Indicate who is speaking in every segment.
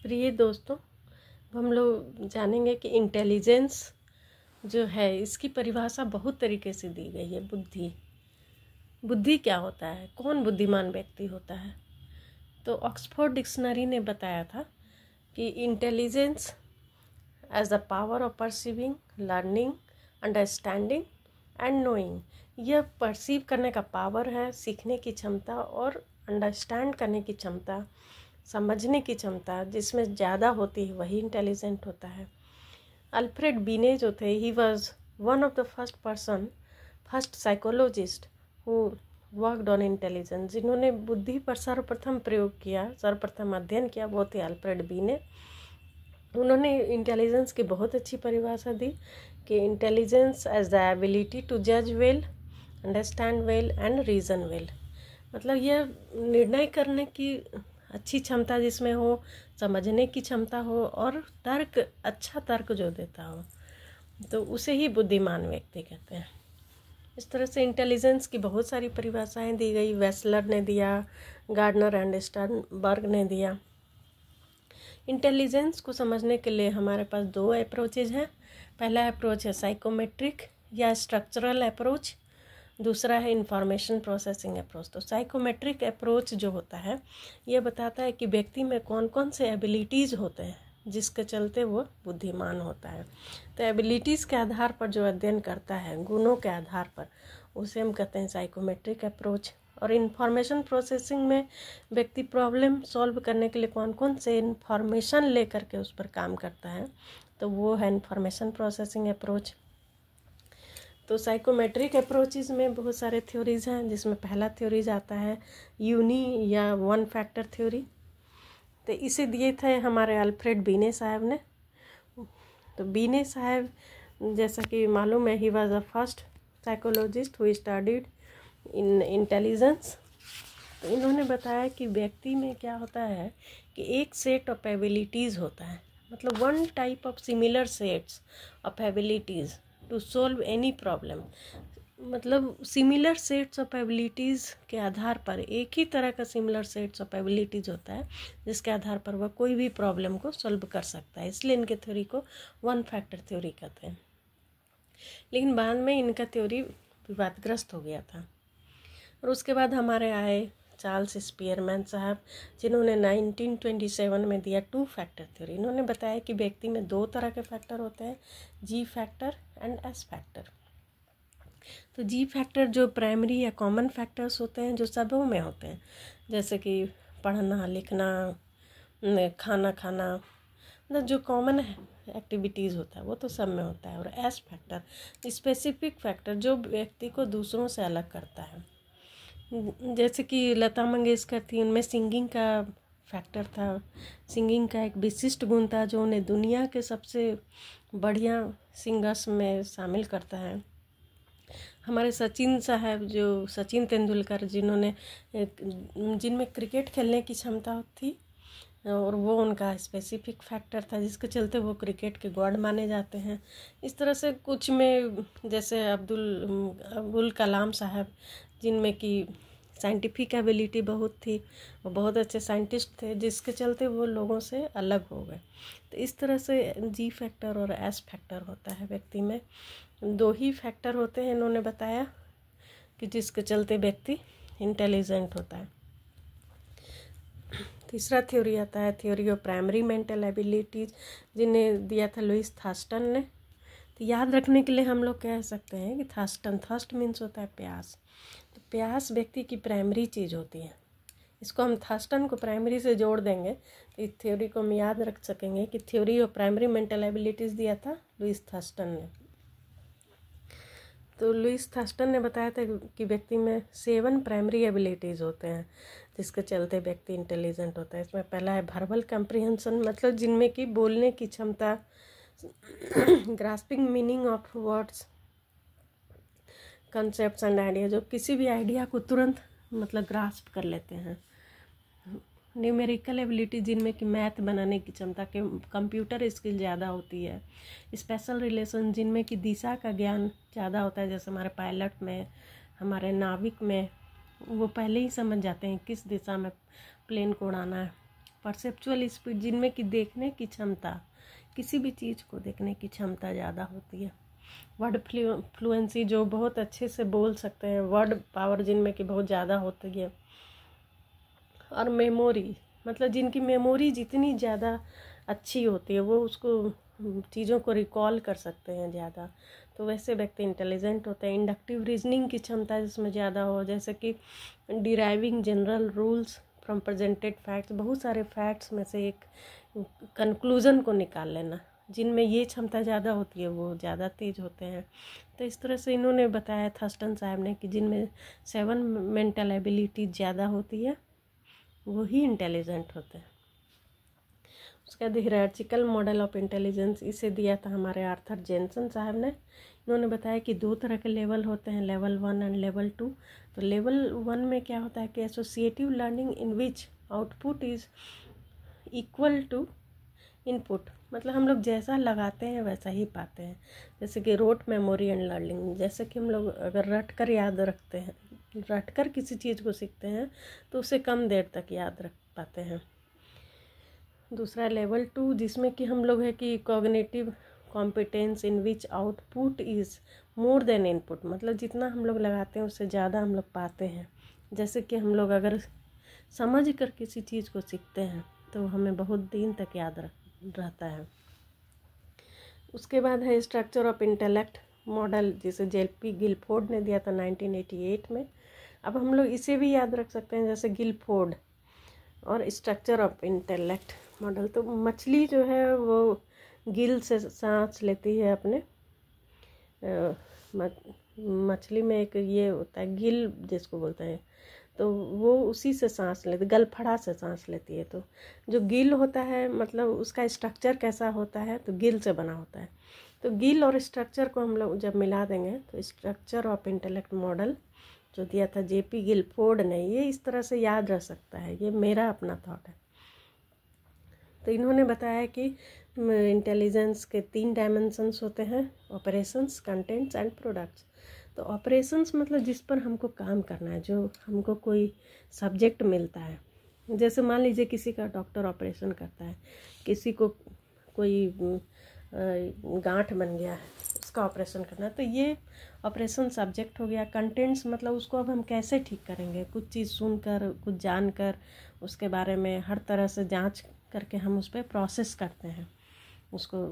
Speaker 1: प्रिय दोस्तों, हम लोग जानेंगे कि इंटेलिजेंस जो है इसकी परिभाषा बहुत तरीके से दी गई है। बुद्धि क्या होता है, कौन बुद्धिमान व्यक्ति होता है? तो ऑक्सफोर्ड डिक्शनरी ने बताया था कि intelligence as the power of perceiving, learning, understanding and knowing. यह परसीव करने का पावर है, सीखने की क्षमता और अंडरस्टैंड करने की क्षमता, समझने की क्षमता जिसमें ज़्यादा होती है वही इंटेलिजेंट होता है। अल्फ्रेड बीने जो थे, he was one of the first psychologist who worked on intelligence. जिन्होंने बुद्धि पर सर्वप्रथम प्रयोग किया, सर्वप्रथम अध्ययन किया, वो थे अल्फ्रेड बीने। उन्होंने इंटेलिजेंस की बहुत अच्छी परिभाषा दी कि intelligence as the ability to जज well, understand well and reason well. मतलब यह निर्णय करने की अच्छी क्षमता जिसमें हो, समझने की क्षमता हो और अच्छा तर्क जो देता हो, तो उसे ही बुद्धिमान व्यक्ति कहते हैं। इस तरह से इंटेलिजेंस की बहुत सारी परिभाषाएं दी गई। वेस्लर ने दिया, गार्डनर एंड स्टर्नबर्ग ने दिया। इंटेलिजेंस को समझने के लिए हमारे पास दो अप्रोचेज हैं। पहला अप्रोच है साइकोमेट्रिक या स्ट्रक्चरल अप्रोच, दूसरा है इंफॉर्मेशन प्रोसेसिंग अप्रोच। तो साइकोमेट्रिक अप्रोच जो होता है ये बताता है कि व्यक्ति में कौन कौन से एबिलिटीज़ होते हैं जिसके चलते वो बुद्धिमान होता है। तो एबिलिटीज़ के आधार पर जो अध्ययन करता है, गुणों के आधार पर, उसे हम कहते हैं साइकोमेट्रिक अप्रोच। और इंफॉर्मेशन प्रोसेसिंग में व्यक्ति प्रॉब्लम सॉल्व करने के लिए कौन कौन से इंफॉर्मेशन ले करके उस पर काम करता है, तो वो है इंफॉर्मेशन प्रोसेसिंग अप्रोच। तो साइकोमेट्रिक अप्रोचेज़ में बहुत सारे थ्योरीज़ हैं, जिसमें पहला थ्योरीज आता है यूनी या वन फैक्टर थ्योरी। तो इसे दिए थे हमारे अल्फ्रेड बीने साहब ने। तो बीने साहब, जैसा कि मालूम है, he was the first psychologist who studied in intelligence. तो इन्होंने बताया कि व्यक्ति में क्या होता है कि एक सेट ऑफ एबिलिटीज़ होता है, मतलब one type of similar sets of abilities to solve any problem. मतलब सिमिलर सेट्स ऑफ एबिलिटीज़ के आधार पर, एक ही तरह का सिमिलर सेट्स ऑफ एबिलिटीज़ होता है जिसके आधार पर वह कोई भी प्रॉब्लम को सॉल्व कर सकता है। इसलिए इनके थ्योरी को वन फैक्टर थ्योरी कहते हैं। लेकिन बाद में इनका थ्योरी विवादग्रस्त हो गया था। और उसके बाद हमारे आए चार्ल्स स्पीयरमैन साहब, जिन्होंने 1927 में दिया टू फैक्टर थ्योरी। इन्होंने बताया कि व्यक्ति में दो तरह के फैक्टर होते हैं, जी फैक्टर एंड एस फैक्टर। तो जी फैक्टर जो प्राइमरी या कॉमन फैक्टर्स होते हैं, जो सबों में होते हैं, जैसे कि पढ़ना, लिखना, खाना खाना, मतलब जो कॉमन एक्टिविटीज़ होता है वो तो सब में होता है। और एस फैक्टर स्पेसिफिक फैक्टर, जो व्यक्ति को दूसरों से अलग करता है। जैसे कि लता मंगेशकर थी, उनमें सिंगिंग का फैक्टर था। सिंगिंग का एक विशिष्ट गुण था जो उन्हें दुनिया के सबसे बढ़िया सिंगर्स में शामिल करता है। हमारे सचिन साहब, जो सचिन तेंदुलकर, जिनमें क्रिकेट खेलने की क्षमता थी और वो उनका स्पेसिफिक फैक्टर था, जिसके चलते वो क्रिकेट के गॉड माने जाते हैं। इस तरह से कुछ में, जैसे अब्दुल कलाम साहब, जिनमें कि साइंटिफिक एबिलिटी बहुत थी, वो बहुत अच्छे साइंटिस्ट थे, जिसके चलते वो लोगों से अलग हो गए। तो इस तरह से जी फैक्टर और एस फैक्टर होता है व्यक्ति में। दो ही फैक्टर होते हैं, इन्होंने बताया, कि जिसके चलते व्यक्ति इंटेलिजेंट होता है। तीसरा थ्योरी आता है theory of primary mental abilities, जिन्हें दिया था लुइस थर्स्टन ने। तो याद रखने के लिए हम लोग कह सकते हैं कि थर्स्ट मीन्स होता है प्यास। तो प्यास व्यक्ति की प्राइमरी चीज़ होती है। इसको हम थर्स्टन को प्राइमरी से जोड़ देंगे तो इस थ्योरी को हम याद रख सकेंगे कि theory of primary mental abilities दिया था लुइस थर्स्टन ने। तो लुइस थर्स्टन ने बताया था कि व्यक्ति में 7 प्राइमरी एबिलिटीज़ होते हैं जिसके चलते व्यक्ति इंटेलिजेंट होता है। इसमें पहला है वर्बल कम्प्रीहेंशन, मतलब जिनमें कि बोलने की क्षमता, grasping meaning of words, concepts and idea, जो किसी भी आइडिया को तुरंत मतलब ग्रास्प कर लेते हैं। न्यूमेरिकल एबिलिटी, जिनमें कि मैथ बनाने की क्षमता, के कंप्यूटर स्किल ज़्यादा होती है। स्पेशल रिलेशन, जिनमें कि दिशा का ज्ञान ज़्यादा होता है, जैसे हमारे पायलट में, हमारे नाविक में, वो पहले ही समझ जाते हैं किस दिशा में प्लेन को उड़ाना है। परसेप्चुअल स्पीड, जिनमें कि देखने की क्षमता, किसी भी चीज़ को देखने की क्षमता ज़्यादा होती है। वर्ड फ्लुएंसी, जो बहुत अच्छे से बोल सकते हैं, वर्ड पावर जिनमें कि बहुत ज़्यादा होती है। और मेमोरी, मतलब जिनकी मेमोरी जितनी ज़्यादा अच्छी होती है वो उसको चीज़ों को रिकॉल कर सकते हैं ज़्यादा, तो वैसे व्यक्ति इंटेलिजेंट होते हैं। इंडक्टिव रीजनिंग की क्षमता जिसमें ज़्यादा हो, जैसे कि deriving general rules from presented facts, बहुत सारे फैक्ट्स में से एक कंक्लूज़न को निकाल लेना, जिनमें ये क्षमता ज़्यादा होती है वो ज़्यादा तेज होते हैं। तो इस तरह से इन्होंने बताया थर्स्टन साहब ने कि जिनमें 7 मेंटल एबिलिटी ज़्यादा होती है वही इंटेलिजेंट होते हैं। उसका हियरार्चिकल मॉडल ऑफ इंटेलिजेंस इसे दिया था हमारे आर्थर जेनसन साहब ने। इन्होंने बताया कि 2 तरह के लेवल होते हैं, लेवल 1 एंड लेवल 2। तो लेवल 1 में क्या होता है कि associative learning in which output is equal to input, मतलब हम लोग जैसा लगाते हैं वैसा ही पाते हैं। जैसे कि रोट मेमोरी एंड लर्निंग, जैसे कि हम लोग अगर रट कर याद रखते हैं, रट कर किसी चीज़ को सीखते हैं तो उसे कम देर तक याद रख पाते हैं। दूसरा लेवल 2, जिसमें कि हम लोग है कि cognitive competence in which output is more than input, मतलब जितना हम लोग लगाते हैं उससे ज़्यादा हम लोग पाते हैं। जैसे कि हम लोग अगर समझ कर किसी चीज़ को सीखते हैं तो हमें बहुत दिन तक याद रहता है। उसके बाद है स्ट्रक्चर ऑफ इंटेलेक्ट मॉडल, जिसे जेपी गिलफोर्ड ने दिया था 1988 में। अब हम लोग इसे भी याद रख सकते हैं, जैसे गिलफोर्ड और स्ट्रक्चर ऑफ इंटेलेक्ट मॉडल। तो मछली जो है वो गिल से सांस लेती है अपने, मछली में एक ये होता है गिल जिसको बोलते हैं, तो वो उसी से सांस लेती, गलफड़ा से सांस लेती है। तो जो गिल होता है मतलब उसका स्ट्रक्चर कैसा होता है, तो गिल से बना होता है। तो गिल और स्ट्रक्चर को हम लोग जब मिला देंगे तो स्ट्रक्चर ऑफ इंटेलेक्ट मॉडल जो दिया था जेपी गिलफोर्ड ने, ये इस तरह से याद रह सकता है। ये मेरा अपना थॉट है। तो इन्होंने बताया कि इंटेलिजेंस के 3 डायमेंशंस होते हैं, ऑपरेशंस, कंटेंट्स एंड प्रोडक्ट्स। तो ऑपरेशंस मतलब जिस पर हमको काम करना है, जो हमको कोई सब्जेक्ट मिलता है। जैसे मान लीजिए किसी का डॉक्टर ऑपरेशन करता है, किसी को कोई गांठ बन गया है, उसका ऑपरेशन करना है, तो ये ऑपरेशन सब्जेक्ट हो गया। कंटेंट्स मतलब उसको अब हम कैसे ठीक करेंगे, कुछ चीज़ सुनकर, कुछ जानकर, उसके बारे में हर तरह से जांच करके हम उस पर प्रोसेस करते हैं, उसको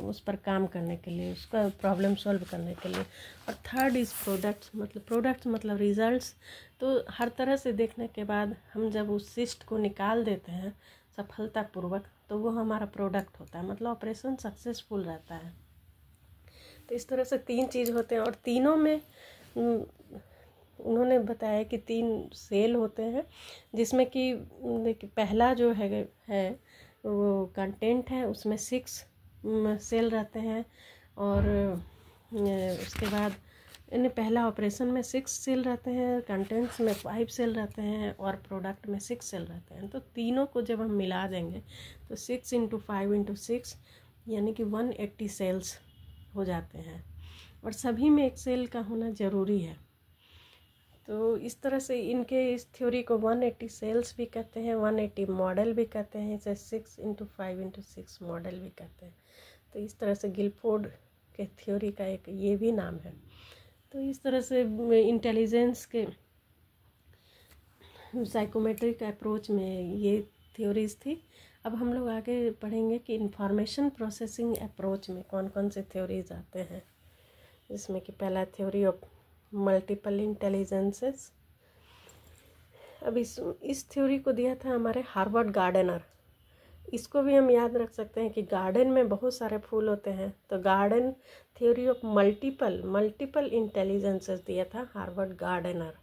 Speaker 1: उस पर काम करने के लिए, उसका प्रॉब्लम सॉल्व करने के लिए। और थर्ड इज़ प्रोडक्ट्स मतलब रिजल्ट्स। तो हर तरह से देखने के बाद हम जब उस सिस्ट को निकाल देते हैं सफलतापूर्वक, तो वो हमारा प्रोडक्ट होता है, मतलब ऑपरेशन सक्सेसफुल रहता है। तो इस तरह से 3 चीज़ होते हैं, और तीनों में उन्होंने बताया कि 3 सेल होते हैं, जिसमें कि देखिए पहला जो है वो कंटेंट है, उसमें 6 सेल रहते हैं। और उसके बाद इन्हें पहला ऑपरेशन में 6 सेल रहते हैं, कंटेंट्स में 5 सेल रहते हैं, और प्रोडक्ट में 6 सेल रहते हैं। तो तीनों को जब हम मिला देंगे तो 6 × 5 × 6 यानी कि 180 सेल्स हो जाते हैं, और सभी में एक सेल का होना ज़रूरी है। तो इस तरह से इनके इस थ्योरी को 180 सेल्स भी कहते हैं, 180 मॉडल भी कहते हैं, इसे 6 × 5 × 6 मॉडल भी कहते हैं। तो इस तरह से गिलफोर्ड के थ्योरी का एक ये भी नाम है। तो इस तरह से इंटेलिजेंस के साइकोमेट्रिक अप्रोच में ये थ्योरीज थी। अब हम लोग आगे पढ़ेंगे कि इंफॉर्मेशन प्रोसेसिंग अप्रोच में कौन कौन से थ्योरीज आते हैं, जिसमें कि पहला थ्योरी ऑफ मल्टीपल इंटेलिजेंसेस। अब इस थ्योरी को दिया था हमारे हार्वर्ड गार्डनर। इसको भी हम याद रख सकते हैं कि गार्डन में बहुत सारे फूल होते हैं, तो garden theory of multiple intelligences दिया था हार्वर्ड गार्डनर।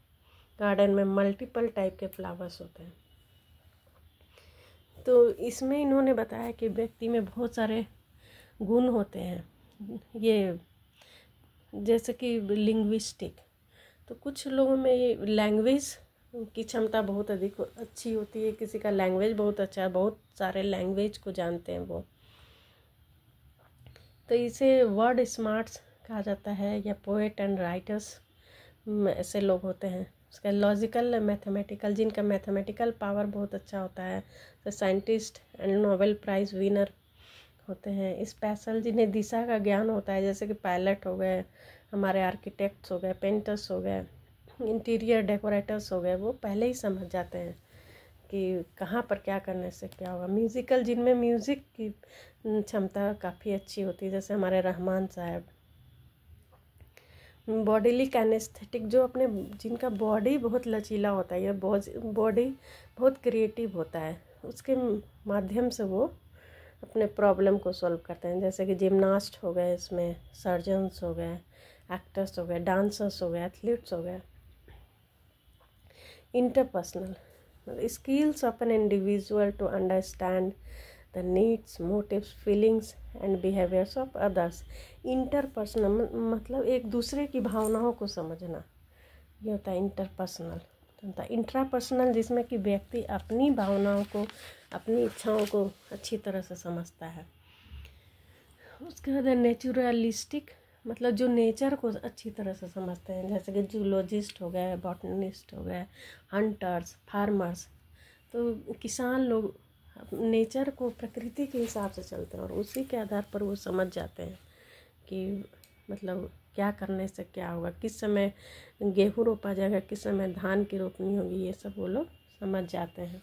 Speaker 1: गार्डन में मल्टीपल टाइप के फ्लावर्स होते हैं। तो इसमें इन्होंने बताया कि व्यक्ति में बहुत सारे गुण होते हैं, ये जैसे कि लिंग्विस्टिक। तो कुछ लोगों में ये लैंग्वेज की क्षमता बहुत अधिक अच्छी होती है, किसी का लैंग्वेज बहुत अच्छा है, बहुत सारे लैंग्वेज को जानते हैं वो, तो इसे वर्ड स्मार्ट्स कहा जाता है, या पोएट एंड राइटर्स ऐसे लोग होते हैं। उसका लॉजिकल मैथमेटिकल, जिनका मैथमेटिकल पावर बहुत अच्छा होता है, तो scientist and Nobel prize winner होते हैं। स्पेशल, जिन्हें दिशा का ज्ञान होता है, जैसे कि पायलट हो गए, हमारे आर्किटेक्ट्स हो गए, पेंटर्स हो गए, इंटीरियर डेकोरेटर्स हो गए, वो पहले ही समझ जाते हैं कि कहाँ पर क्या करने से क्या होगा। म्यूज़िकल, जिनमें म्यूज़िक की क्षमता काफ़ी अच्छी होती है, जैसे हमारे रहमान साहब। बॉडीली कैनेस्थेटिक, जो अपने जिनका बॉडी बहुत लचीला होता है, या बॉडी बहुत क्रिएटिव होता है, उसके माध्यम से वो अपने प्रॉब्लम को सॉल्व करते हैं। जैसे कि जिमनास्ट हो गए, इसमें सर्जन्स हो गए, एक्टर्स हो गए, डांसर्स हो गए, एथलीट्स हो गए। Interpersonal skills of an individual to understand the needs, motives, feelings and behaviours of others. Interpersonal मतलब एक दूसरे की भावनाओं को समझना, ये होता है इंटरपर्सनल। होता है इंट्रापर्सनल, जिसमें कि व्यक्ति अपनी भावनाओं को, अपनी इच्छाओं को अच्छी तरह से समझता है। उसके बाद नेचुरलिस्टिक, मतलब जो नेचर को अच्छी तरह से समझते हैं, जैसे कि जूलॉजिस्ट हो गए, बॉटनिस्ट हो गए, हंटर्स, फार्मर्स। तो किसान लोग नेचर को, प्रकृति के हिसाब से चलते हैं और उसी के आधार पर वो समझ जाते हैं कि मतलब क्या करने से क्या होगा, किस समय गेहूँ रोपा जाएगा, किस समय धान की रोपनी होगी, ये सब वो लोग समझ जाते हैं।